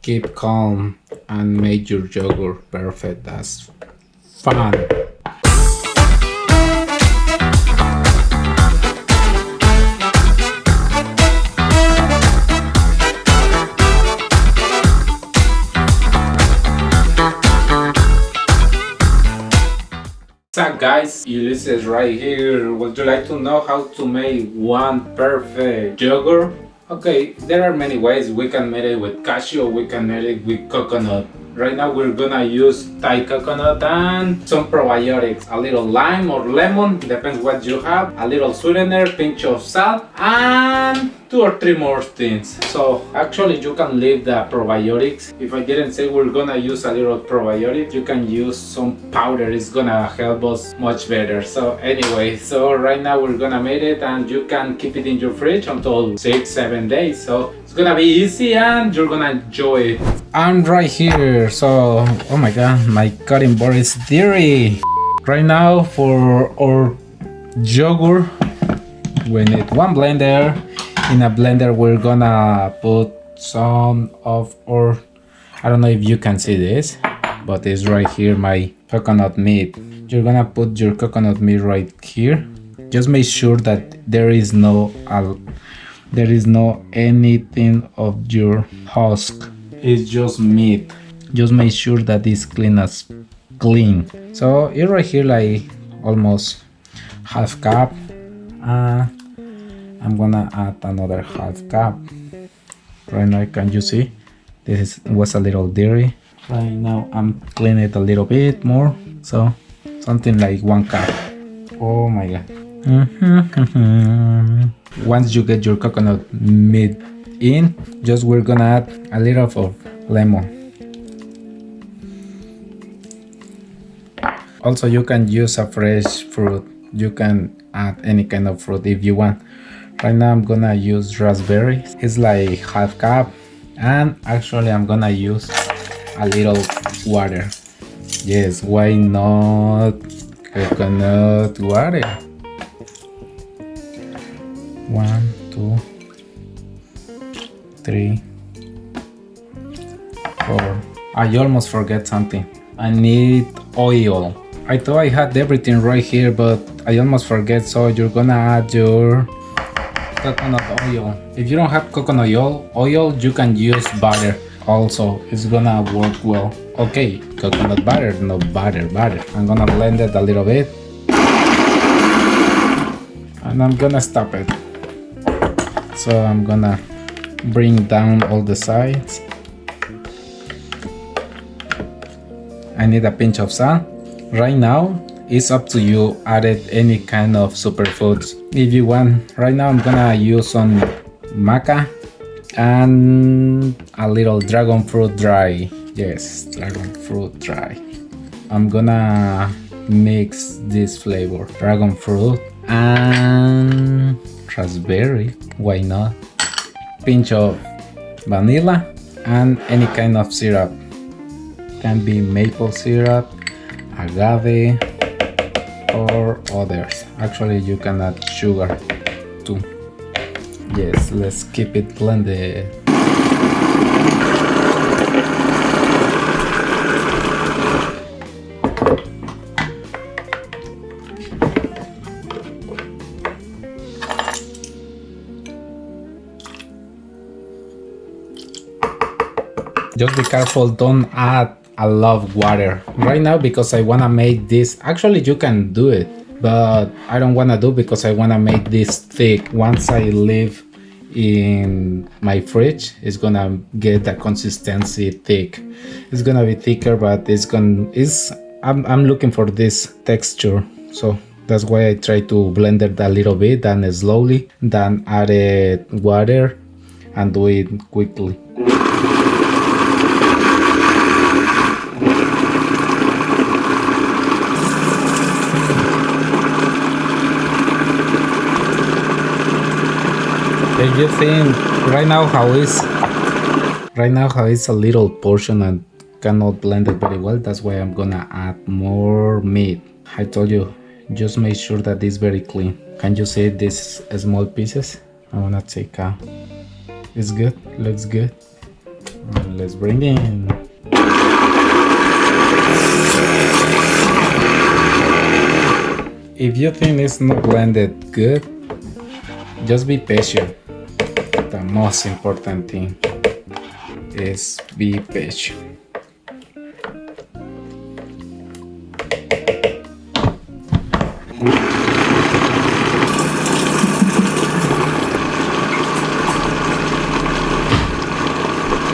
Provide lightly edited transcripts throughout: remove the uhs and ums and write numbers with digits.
keep calm and make your yogurt perfect. That's fun. What's up guys, Ulysses right here. Would you like to know how to make one perfect yogurt? Okay, there are many ways. We can make it with cashew, we can make it with coconut. Right now we're gonna use Thai coconut and some probiotics, a little lime or lemon, depends what you have, a little sweetener, pinch of salt, and 2 or 3 more things. So actually you can leave the probiotics. If I didn't say we're gonna use a little probiotic, you can use some powder. It's gonna help us much better. So anyway, so right now we're gonna make it and you can keep it in your fridge until 6-7 days. So it's gonna be easy and you're gonna enjoy it. I'm right here. So oh my god, my cutting board is dirty. Right now for our yogurt we need 1 blender. In a blender we're gonna put some of our, I don't know if you can see this, but it's right here, my coconut meat. You're gonna put your coconut meat right here. Just make sure that there is no anything of your husk. It's just meat. Just make sure that it's clean. So it's right here, like almost half cup. I'm gonna add another half cup. Right now, can you see? This was a little dirty. Right now, I'm cleaning it a little bit more. So something like 1 cup. Oh my god. Once you get your coconut meat in, we're gonna add a little of lemon. Also, you can use a fresh fruit. You can add any kind of fruit if you want. Right now I'm gonna use raspberries. It's like half cup, and actually I'm gonna use a little water. Yes, why not coconut water? 1, 2, 3, 4. I almost forget something. I need oil. I thought I had everything right here, but I almost forget. So you're gonna add your coconut oil. If you don't have coconut oil, you can use butter. Also, it's gonna work well. Okay, coconut butter, no butter. I'm gonna blend it a little bit, and I'm gonna stop it. So I'm gonna bring down all the sides. I need a pinch of salt. Right now, it's up to you. Added any kind of superfoods if you want. Right now I'm gonna use some maca and a little dragon fruit dry. Yes, dragon fruit dry. I'm gonna mix this flavor, dragon fruit and raspberry, why not? Pinch of vanilla and any kind of syrup. Can be maple syrup, agave, or others. Actually you can add sugar too. Yes, let's keep it blended. Just be careful, don't add a lot of water right now because I wanna make this. Actually you can do it, but I don't wanna do because I wanna make this thick. Once I leave in my fridge, it's gonna get the consistency thick. It's gonna be thicker, but I'm looking for this texture, so that's why I try to blend it a little bit and slowly, then add water and do it quickly. If you think right now how it's a little portion and cannot blend it very well, that's why I'm gonna add more meat. I told you, just make sure that it's very clean. Can you see these small pieces? I wanna take out. It's good, looks good. And let's bring in. If you think it's not blended good, just be patient. The most important thing is be patient.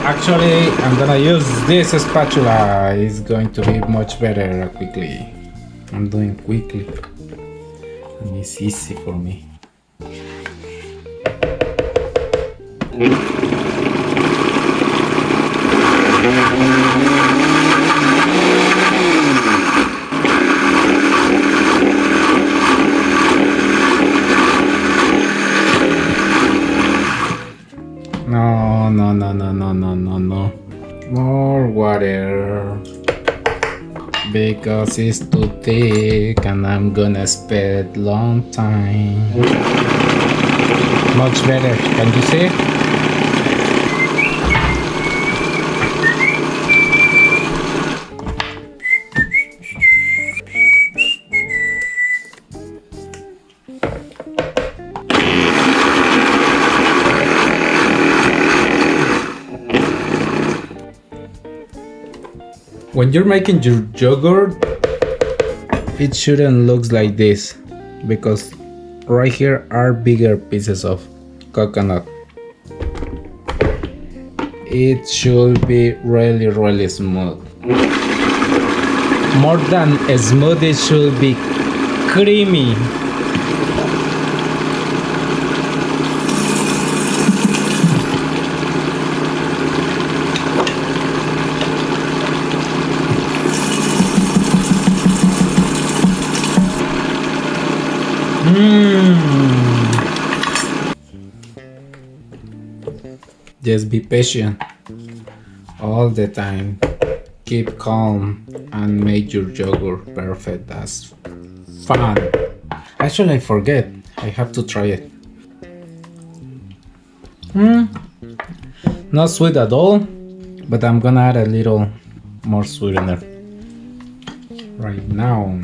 Actually, I'm gonna use this spatula. It's going to be much better quickly. I'm doing quickly and it's easy for me. No. More water. Because it's too thick and I'm gonna spend long time. Much better, can you see? When you're making your yogurt, it shouldn't look like this, because right here are bigger pieces of coconut. It should be really smooth. More than smooth, it should be creamy. Just be patient all the time. Keep calm and make your yogurt perfect. That's fun. Actually, I forget. I have to try it. Not sweet at all, but I'm gonna add a little more sweetener right now.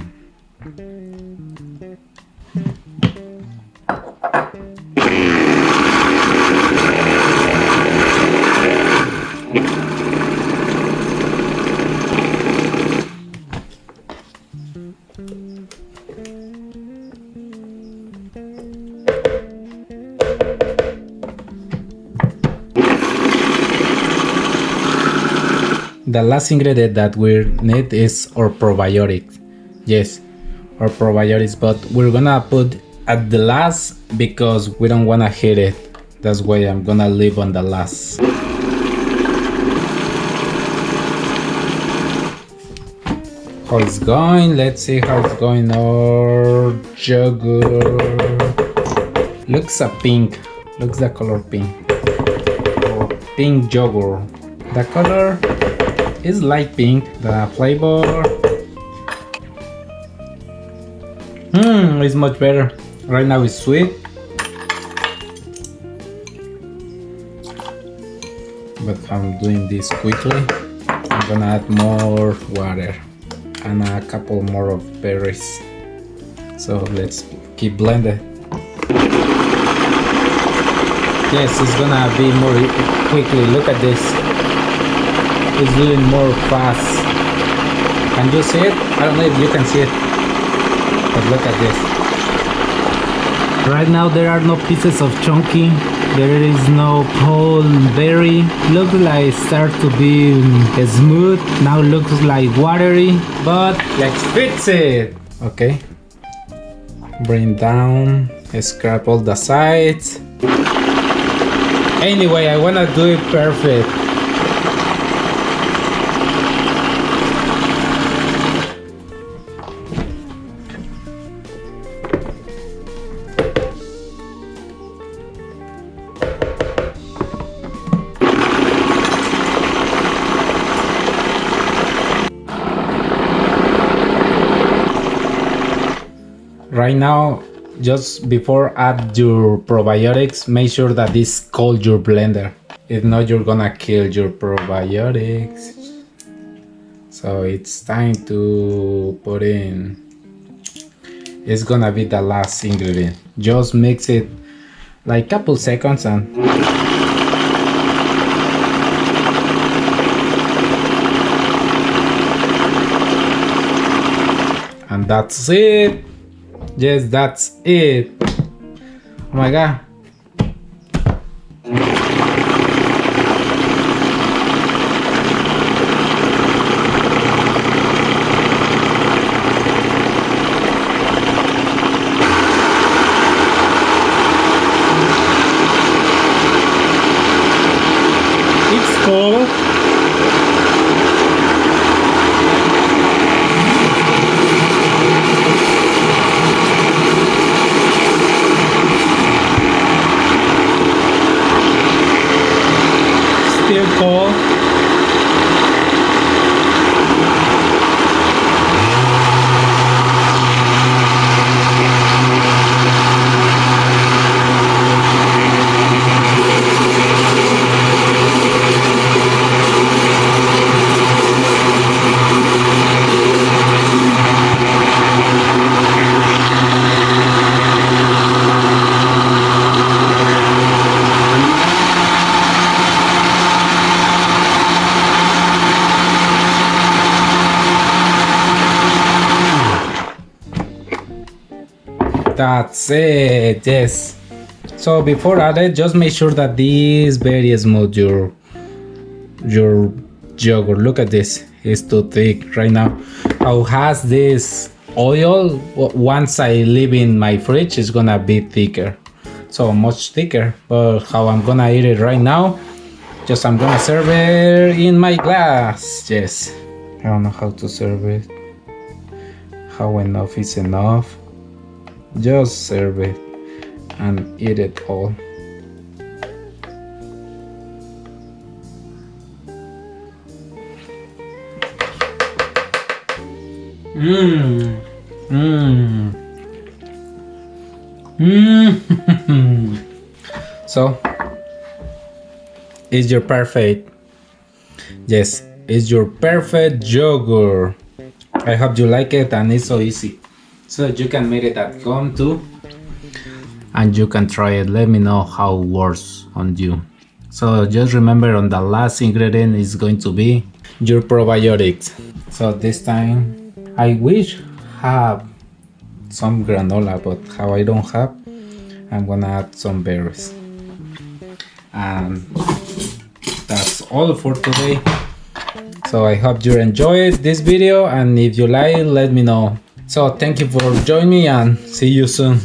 The last ingredient that we need is our probiotics. Yes, our probiotics, but we're gonna put at the last because we don't wanna hit it. That's why I'm gonna leave on the last. How it's going? Let's see how it's going. Our yogurt looks a pink. Looks the color pink. Or pink yogurt. The color is light pink. The flavor is much better. Right now it's sweet, but I'm doing this quickly. I'm gonna add more water and a couple more of berries. So let's keep blending. Yes, it's gonna be more quickly. Look at this. It's doing more fast. Can you see it? I don't know if you can see it, but look at this. Right now there are no pieces of chunky. There is no whole berry. Looks like start to be smooth. Now looks like watery, but let's fix it. Okay. Bring down. Scrap all the sides. Anyway, I wanna do it perfect. Right now, just before add your probiotics, make sure that this cold your blender. If not, you're gonna kill your probiotics. So it's time to put in. It's gonna be the last ingredient. Just mix it like couple seconds and that's it. Yes, that's it. Oh my god. It's cold. Still cold. That's it, yes. So before added, just make sure that this very smooth your yogurt. Look at this, it's too thick right now. How has this oil? Once I leave in my fridge, it's gonna be thicker, so much thicker. But how I'm gonna eat it right now, just I'm gonna serve it in my glass. Yes, I don't know how to serve it. How enough is enough? Just serve it and eat it all. Mmm. Mmm. Mmm. So, it's your perfect. Yes, it's your perfect yogurt. I hope you like it, and it's so easy. So you can make it at home too, and you can try it. Let me know how it works on you. So just remember, on the last ingredient is going to be your probiotics. So this time I wish have some granola, but how I don't have, I'm gonna add some berries. And that's all for today. So I hope you enjoyed this video, and if you like, let me know. So thank you for joining me, and see you soon.